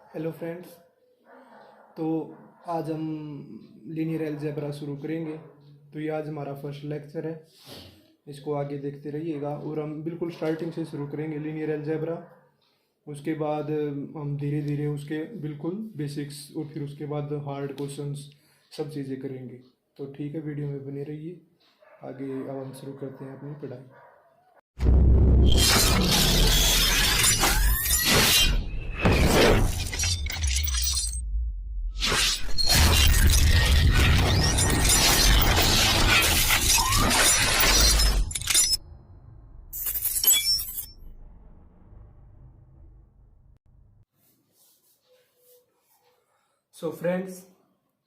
Hello friends. तो आज हम लीनियर अलजेब्रा शुरू करेंगे। तो ये आज हमारा फर्स्ट लेक्चर है, इसको आगे देखते रहिएगा। और हम बिल्कुल स्टार्टिंग से शुरू करेंगे लीनियर अलजेब्रा। उसके बाद हम धीरे धीरे उसके बिल्कुल बेसिक्स और फिर उसके बाद हार्ड क्वेश्चंस सब चीज़ें करेंगे। तो ठीक है, वीडियो में बने रहिए। आगे अब हम शुरू करते हैं अपनी पढ़ाई। सो फ्रेंड्स,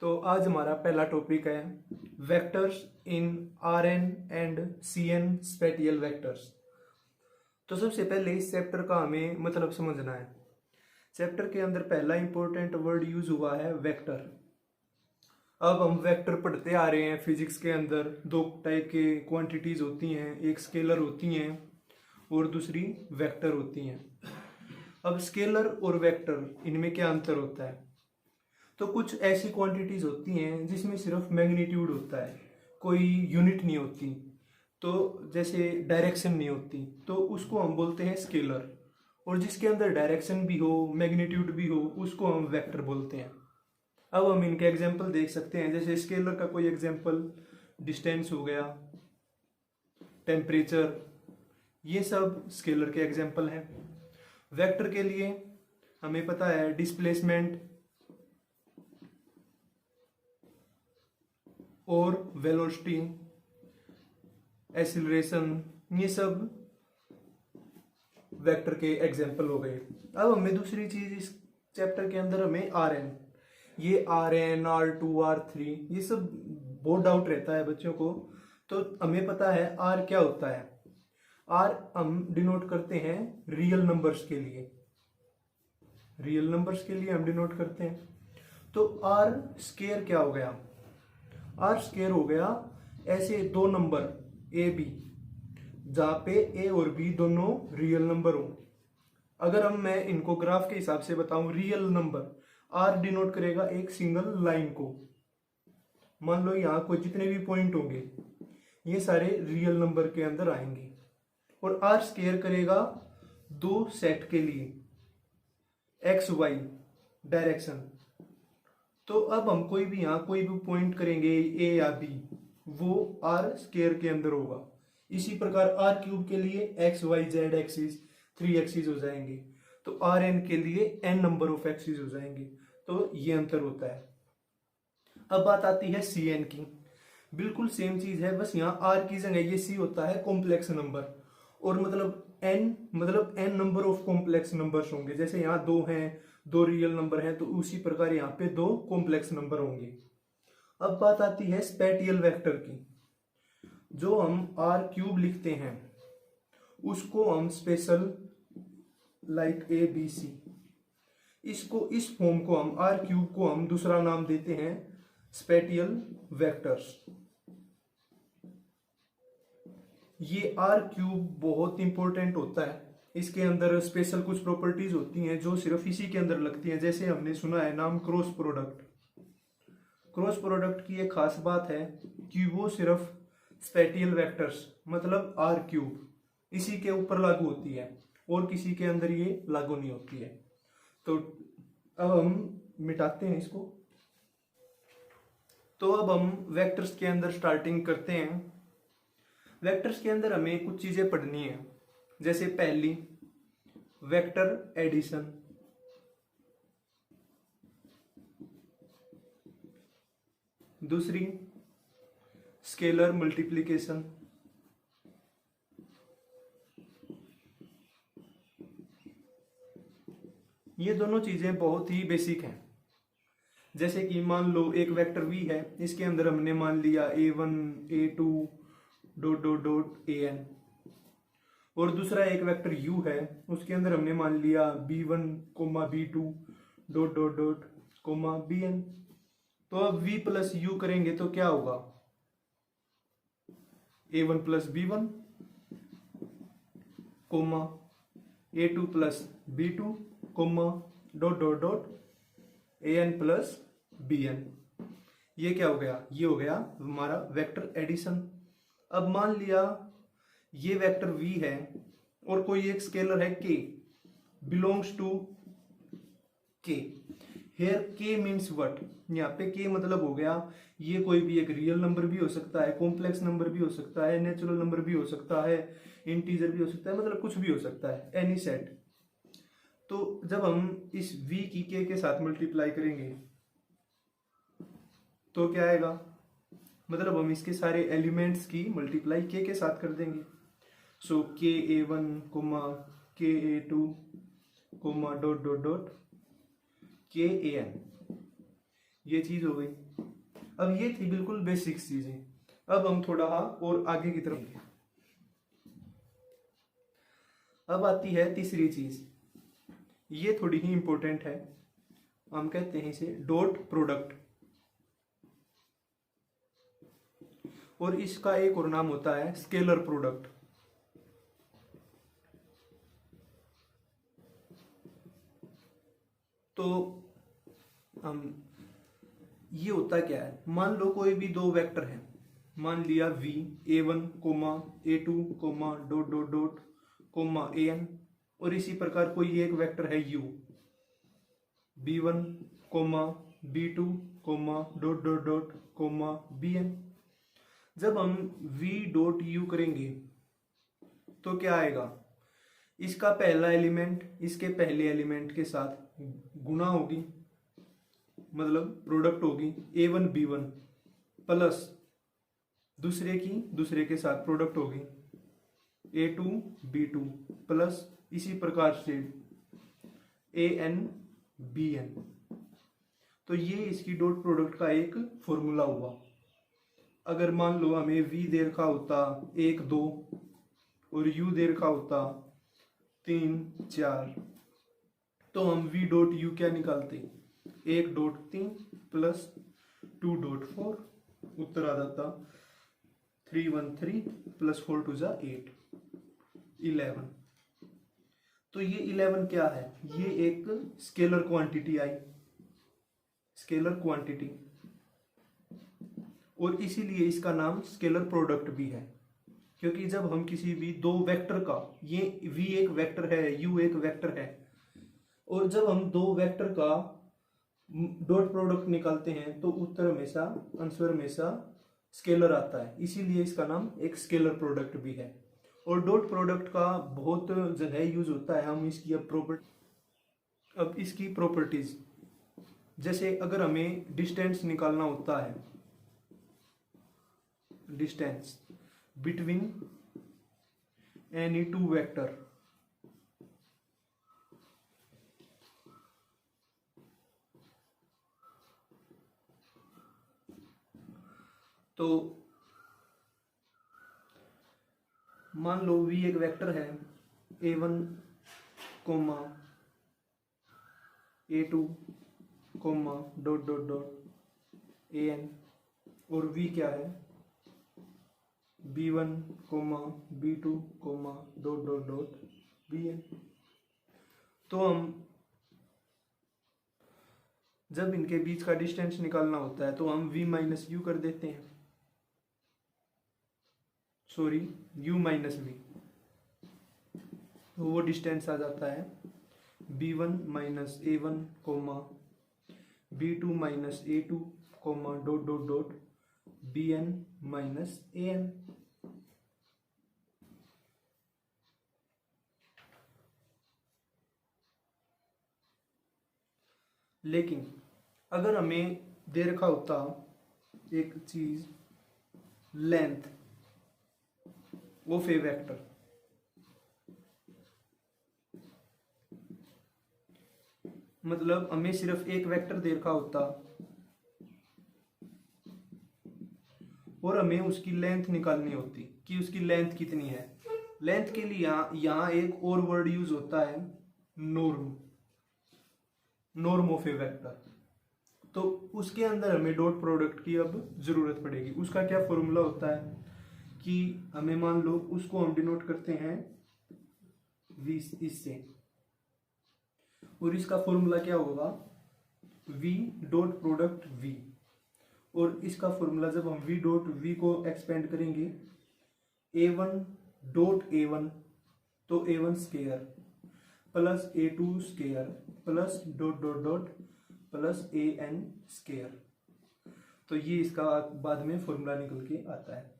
तो आज हमारा पहला टॉपिक है vectors in R N and C N spatial vectors. तो सबसे पहले इस चैप्टर का हमें मतलब समझना है। चैप्टर के अंदर पहला इंपॉर्टेंट वर्ड यूज हुआ है वेक्टर। अब हम वेक्टर पढ़ते आ रहे हैं फिजिक्स के अंदर। दो टाइप के क्वांटिटीज होती हैं, एक स्केलर होती हैं और दूसरी वेक्टर होती हैं। अब स्केलर और वेक्टर, इनमें क्या अंतर होता है? तो कुछ ऐसी क्वांटिटीज होती हैं जिसमें सिर्फ मैग्नीट्यूड होता है, कोई यूनिट नहीं होती। तो जैसे डायरेक्शन नहीं होती, तो उसको हम बोलते हैं स्केलर। और जिसके अंदर डायरेक्शन भी हो, मैग्नीट्यूड भी हो, उसको हम वेक्टर बोलते हैं। अब हम इनके एग्जाम्पल देख सकते हैं। जैसे स्केलर का कोई एग्जाम्पल डिस्टेंस हो गया, टेम्परेचर, ये सब स्केलर के एग्जाम्पल हैं। वेक्टर के लिए हमें पता है डिस्प्लेसमेंट और वेलोसिटी, एक्सीलरेशन, ये सब वेक्टर के एग्जाम्पल हो गए। अब हमें दूसरी चीज इस चैप्टर के अंदर हमें आर एन, ये R N, R two, R three, ये सब बहुत डाउट रहता है बच्चों को। तो हमें पता है आर क्या होता है। आर हम डिनोट करते हैं रियल नंबर्स के लिए, रियल नंबर्स के लिए हम डिनोट करते हैं। तो आर स्केयर क्या हो गया? आर स्केयर हो गया ऐसे दो नंबर ए बी, जहां पे ए और बी दोनों रियल नंबर हो। अगर हम मैं इनको ग्राफ के हिसाब से बताऊं, रियल नंबर आर डिनोट करेगा एक सिंगल लाइन को। मान लो यहां कोई जितने भी पॉइंट होंगे ये सारे रियल नंबर के अंदर आएंगे। और आर स्केयर करेगा दो सेट के लिए, एक्स वाई डायरेक्शन। तो अब हम कोई भी यहाँ कोई भी पॉइंट करेंगे ए या बी, वो आर स्केयर के अंदर होगा। इसी प्रकार आर क्यूब के लिए X Y Z axis 3 axis हो जाएंगे। तो आर एन के लिए एन नंबर ऑफ एक्सिस हो जाएंगे। तो ये अंतर होता है। अब बात आती है सी एन की। बिल्कुल सेम चीज है, बस यहाँ आर की जगह ये सी होता है कॉम्प्लेक्स नंबर। और मतलब n number of complex numbers होंगे। जैसे यहाँ दो हैं, दो रियल नंबर हैं, तो उसी प्रकार यहाँ पे दो कॉम्प्लेक्स नंबर होंगे। अब बात आती है स्पेटियल वेक्टर की। जो हम आर क्यूब लिखते हैं उसको हम special like a b c, इसको इस फॉर्म को हम आर क्यूब को हम दूसरा नाम देते हैं स्पेटियल वेक्टर्स। ये आर क्यूब बहुत इंपॉर्टेंट होता है। इसके अंदर स्पेशल कुछ प्रॉपर्टीज होती हैं जो सिर्फ इसी के अंदर लगती हैं। जैसे हमने सुना है नाम क्रॉस प्रोडक्ट। क्रॉस प्रोडक्ट की एक खास बात है कि वो सिर्फ स्पेटियल वेक्टर्स मतलब आर क्यूब इसी के ऊपर लागू होती है, और किसी के अंदर ये लागू नहीं होती है। तो अब हम मिटाते हैं इसको। तो अब हम वेक्टर्स के अंदर स्टार्टिंग करते हैं। वेक्टर्स के अंदर हमें कुछ चीजें पढ़नी है। जैसे पहली, वेक्टर एडिशन। दूसरी, स्केलर मल्टीप्लिकेशन। ये दोनों चीजें बहुत ही बेसिक हैं। जैसे कि मान लो एक वेक्टर v है, इसके अंदर हमने मान लिया a1 a2 dot dot dot an। और दूसरा एक वेक्टर u है, उसके अंदर हमने मान लिया b1 b2 dot dot dot bn। तो अब v प्लस यू करेंगे तो क्या होगा? a1 plus b1 comma a2 plus b2 comma dot dot dot a n plus b n. ये क्या हो गया, ये हो गया हमारा वेक्टर एडिशन। अब मान लिया ये वेक्टर v है और कोई एक स्केलर है k belongs to k। Here k means what, यहाँ पे k मतलब हो गया ये कोई भी एक रियल नंबर भी हो सकता है, कॉम्प्लेक्स नंबर भी हो सकता है, नेचुरल नंबर भी हो सकता है, इंटीजर भी हो सकता है, मतलब कुछ भी हो सकता है, एनी सेट। तो जब हम इस v की k के साथ मल्टीप्लाई करेंगे तो क्या आएगा, मतलब हम इसके सारे एलिमेंट्स की मल्टीप्लाई k के साथ कर देंगे। सो KA1 KA2 dot dot dot KAN, ये चीज हो गई। अब ये थी बिल्कुल बेसिक चीजें। अब हम थोड़ा और आगे की तरफ, अब आती है तीसरी चीज, ये थोड़ी ही इंपॉर्टेंट है, हम कहते हैं इसे डॉट प्रोडक्ट, और इसका एक और नाम होता है स्केलर प्रोडक्ट। तो हम ये होता क्या है, मान लो कोई भी दो वेक्टर है, मान लिया v a1 a2 dot dot dot an, और इसी प्रकार कोई एक वेक्टर है u b1 b2 dot dot dot bn। जब हम v डॉट u करेंगे तो क्या आएगा, इसका पहला एलिमेंट इसके पहले एलिमेंट के साथ गुणा होगी, मतलब प्रोडक्ट होगी a1 b1 प्लस दूसरे के साथ प्रोडक्ट होगी a2 b2 प्लस इसी प्रकार से an bn। तो ये इसकी डॉट प्रोडक्ट का एक फॉर्मूला हुआ। अगर मान लो हमें v दे रखा होता 1 2 और u दे रखा होता 3 4, तो हम v डॉट u क्या निकालते, 1 डॉट 3 प्लस 2 डॉट 4, उत्तर आ जाता 313 प्लस 4 2 जा 8 11। तो ये 11 क्या है, ये एक स्केलर क्वांटिटी आई, स्केलर क्वांटिटी, और इसीलिए इसका नाम स्केलर प्रोडक्ट भी है। क्योंकि जब हम किसी भी दो वेक्टर का, ये v एक वेक्टर है u एक वेक्टर है, और जब हम दो वेक्टर का डॉट प्रोडक्ट निकालते हैं तो उत्तर हमेशा, आंसर हमेशा स्केलर आता है, इसीलिए इसका नाम एक स्केलर प्रोडक्ट भी है। और डॉट प्रोडक्ट का बहुत जगह यूज होता है। हम इसकी अब इसकी प्रॉपर्टीज, जैसे अगर हमें डिस्टेंस निकालना होता है, distance between any two vector, तो मान लो v एक वेक्टर है a1 a2 dot dot dot an, और v क्या है b1 b2 dot dot dot bn। तो हम जब इनके बीच का डिस्टेंस निकालना होता है तो हम v माइनस यू कर देते हैं, सॉरी u माइनस v, तो वो डिस्टेंस आ जाता है b1 minus a1 b2 minus a2 dot dot dot bn minus an। लेकिन अगर हमें दे रखा होता एक चीज लेंथ ऑफ ए वेक्टर, मतलब हमें सिर्फ एक वेक्टर दे रखा होता और हमें उसकी लेंथ निकालनी होती कि उसकी लेंथ कितनी है। लेंथ के लिए यहाँ एक और वर्ड यूज होता है norm, norm of a vector. तो उसके अंदर हमें डॉट प्रोडक्ट की अब जरूरत पड़ेगी। उसका क्या फॉर्मूला होता है कि हमें मान लो उसको हम डिनोट करते हैं इससे, और इसका फॉर्मूला क्या होगा, v डॉट प्रोडक्ट v, और इसका फॉर्मूला जब हम v डॉट v को एक्सपेंड करेंगे a1 डॉट a1 तो a1 square plus a2 square plus dot dot dot plus an square, तो ये इसका बाद में फॉर्मूला निकल के आता है।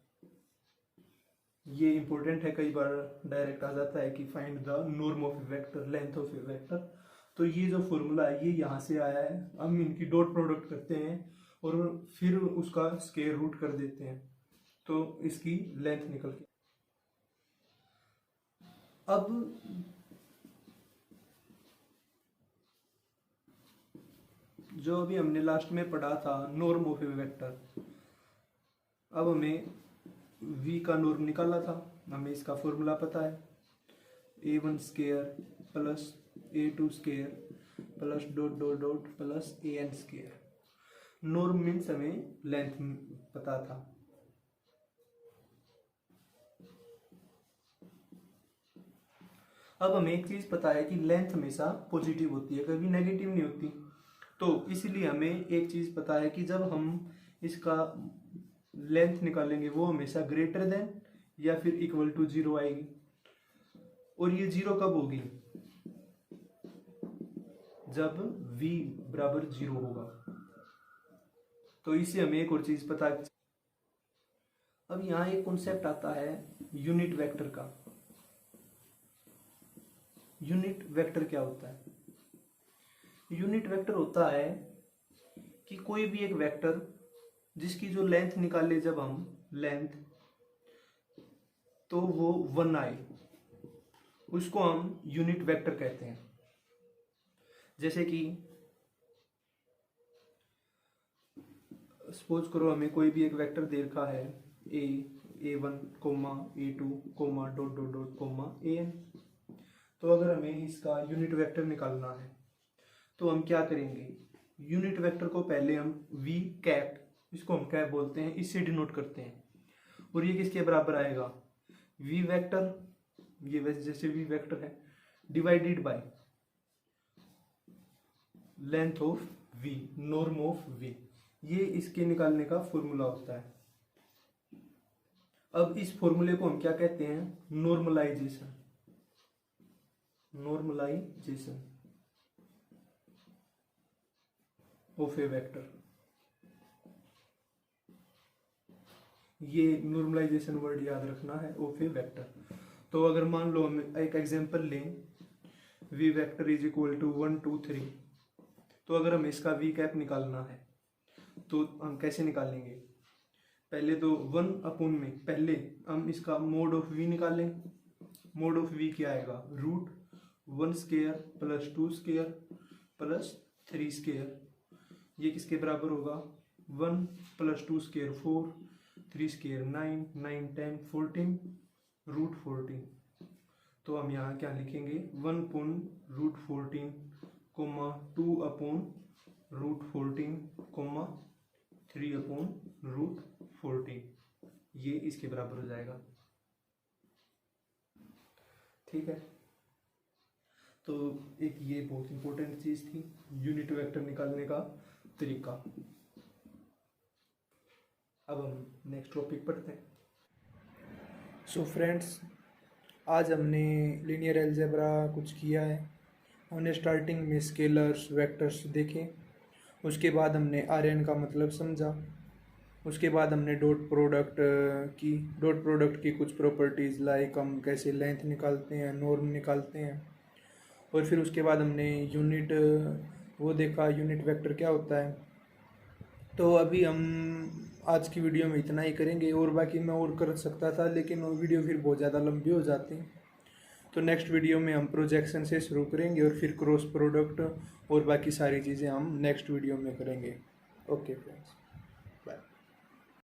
ये इंपॉर्टेंट है, कई बार डायरेक्ट आ जाता है कि find the norm of a vector, length of a vector. तो ये जो फॉर्मूला है ये यहाँ से आया है, हम इनकी डॉट प्रोडक्ट करते हैं और फिर उसका स्क्वायर रूट कर देते हैं तो इसकी लेंथ निकल के। अब जो अभी हमने लास्ट में पढ़ा था नॉर्म ऑफ ए वेक्टर, अब हमें v का नॉर्म निकाला था, हमें इसका फॉर्मूला पता है a1 square plus a2 square plus dot dot dot plus an square. Norm means हमें लेंथ पता था। अब हमें एक चीज पता है कि लेंथ हमेशा पॉजिटिव होती है, कभी नेगेटिव नहीं होती। तो इसीलिए हमें एक चीज पता है कि जब हम इसका लेंथ निकालेंगे वो हमेशा ग्रेटर देन या फिर इक्वल टू 0 आएगी। और ये 0 कब होगी, जब v बराबर 0 होगा। तो इससे हमें एक और चीज पता है। अब यहाँ एक कॉन्सेप्ट आता है यूनिट वेक्टर का। यूनिट वेक्टर क्या होता है, यूनिट वेक्टर होता है कि कोई भी एक वेक्टर जिसकी जो लेंथ निकाले जब हम लेंथ, तो वो 1 आए, उसको हम यूनिट वेक्टर कहते हैं। जैसे कि सपोज करो हमें कोई भी एक वेक्टर दे रखा है a1, a2, dot dot dot an। तो अगर हमें इसका यूनिट वेक्टर निकालना है तो हम क्या करेंगे, यूनिट वेक्टर को पहले हम v कैप, इसको हम कैप बोलते हैं, इससे डिनोट करते हैं। और ये किसके बराबर आएगा, v वेक्टर, ये वैसे जैसे v वेक्टर है, divided by length of v, norm of v। ये इसके निकालने का फॉर्मूला होता है। अब इस फॉर्मूले को हम क्या कहते हैं, normalization. Normalization of a vector, ये नॉर्मलाइजेशन वर्ड याद रखना है, ऑफ ए वेक्टर। तो अगर मान लो हम एक एग्जांपल लें, v vector is equal to 1 2 3, तो अगर हमें इसका v कैप निकालना है तो हम कैसे निकालेंगे, पहले तो 1 अपॉन में पहले हम इसका मोड ऑफ v निकालें। मोड ऑफ v क्या आएगा, root 1 square plus 2 square plus 3 square. ये किसके बराबर होगा, 1 प्लस 2 स्केयर 4, 3 स्केयर 9, 9 10 14, रूट 14। तो हम यहाँ क्या लिखेंगे, 1 upon root 14 comma 2 upon root 14 comma 3 upon root 14, ये इसके बराबर हो जाएगा। ठीक है, तो एक ये बहुत इंपॉर्टेंट चीज थी, यूनिट वेक्टर निकालने का तरीका। अब हम नेक्स्ट टॉपिक पढ़ते हैं। सो फ्रेंड्स, आज हमने लीनियर अलजेब्रा कुछ किया है। हमने स्टार्टिंग में स्केलर्स, वेक्टर्स देखे, उसके बाद हमने Rn का मतलब समझा, उसके बाद हमने डॉट प्रोडक्ट की कुछ प्रॉपर्टीज़, लाइक हम कैसे लेंथ निकालते हैं, नॉर्म निकालते हैं, और फिर उसके बाद हमने यूनिट वो देखा, यूनिट वेक्टर क्या होता है। तो अभी हम आज की वीडियो में इतना ही करेंगे, और बाकी मैं और कर सकता था लेकिन वो वीडियो फिर बहुत ज़्यादा लंबी हो जाती है। तो नेक्स्ट वीडियो में हम प्रोजेक्शन से शुरू करेंगे और फिर क्रॉस प्रोडक्ट और बाकी सारी चीज़ें हम नेक्स्ट वीडियो में करेंगे। Okay friends.